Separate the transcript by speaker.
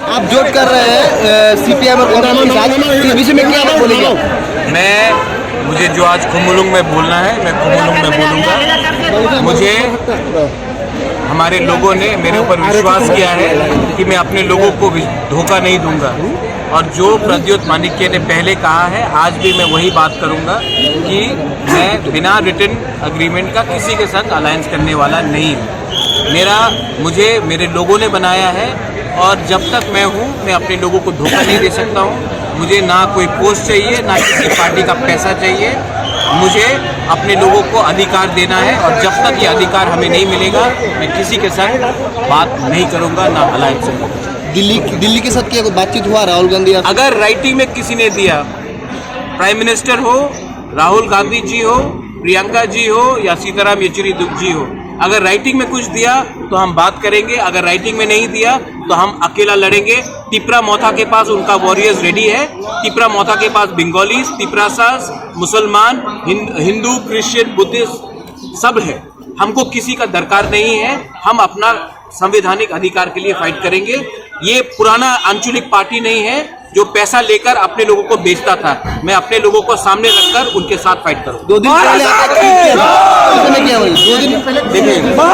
Speaker 1: आप जोड़ कर रहे हैं सीपीएम और कांग्रेस के साथ, इस विषय में क्या आप बोलेंगे?
Speaker 2: मुझे जो आज खुमुलुंग में बोलना है मैं खुमुलुंग में बोलूँगा। मुझे हमारे लोगों ने मेरे ऊपर विश्वास किया है कि मैं अपने लोगों को धोखा नहीं दूंगा, और जो प्रद्योत माणिक्य ने पहले कहा है आज भी मैं वही बात करूंगा कि मैं बिना रिटन एग्रीमेंट का किसी के साथ अलायंस करने वाला नहीं हूँ। मुझे मेरे लोगों ने बनाया है, और जब तक मैं हूँ मैं अपने लोगों को धोखा नहीं दे सकता हूँ। मुझे ना कोई पोस्ट चाहिए, ना किसी पार्टी का पैसा चाहिए। मुझे अपने लोगों को अधिकार देना है, और जब तक ये अधिकार हमें नहीं मिलेगा मैं किसी के साथ बात नहीं करूंगा, ना अलायंस करूंगा।
Speaker 1: दिल्ली के साथ क्या कोई बातचीत हुआ राहुल गांधी?
Speaker 2: अगर राइटिंग में किसी ने दिया, प्राइम मिनिस्टर हो, राहुल गांधी जी हो, प्रियंका जी हो या सीताराम येचुरी जी हो, अगर राइटिंग में कुछ दिया तो हम बात करेंगे। अगर राइटिंग में नहीं दिया तो हम अकेला लड़ेंगे। तिपरा मोथा के पास उनका वॉरियर्स रेडी है। तिपरा मोथा के पास बंगालीज, तिपरासास, मुसलमान, हिंदू, क्रिश्चियन, बुद्धिस्ट सब है। हमको किसी का दरकार नहीं है। हम अपना संवैधानिक अधिकार के लिए फाइट करेंगे। ये पुराना आंचलिक पार्टी नहीं है जो पैसा लेकर अपने लोगों को बेचता था। मैं अपने लोगों को सामने रखकर उनके साथ फाइट करूँ।
Speaker 1: 2 दिन पहले देखिए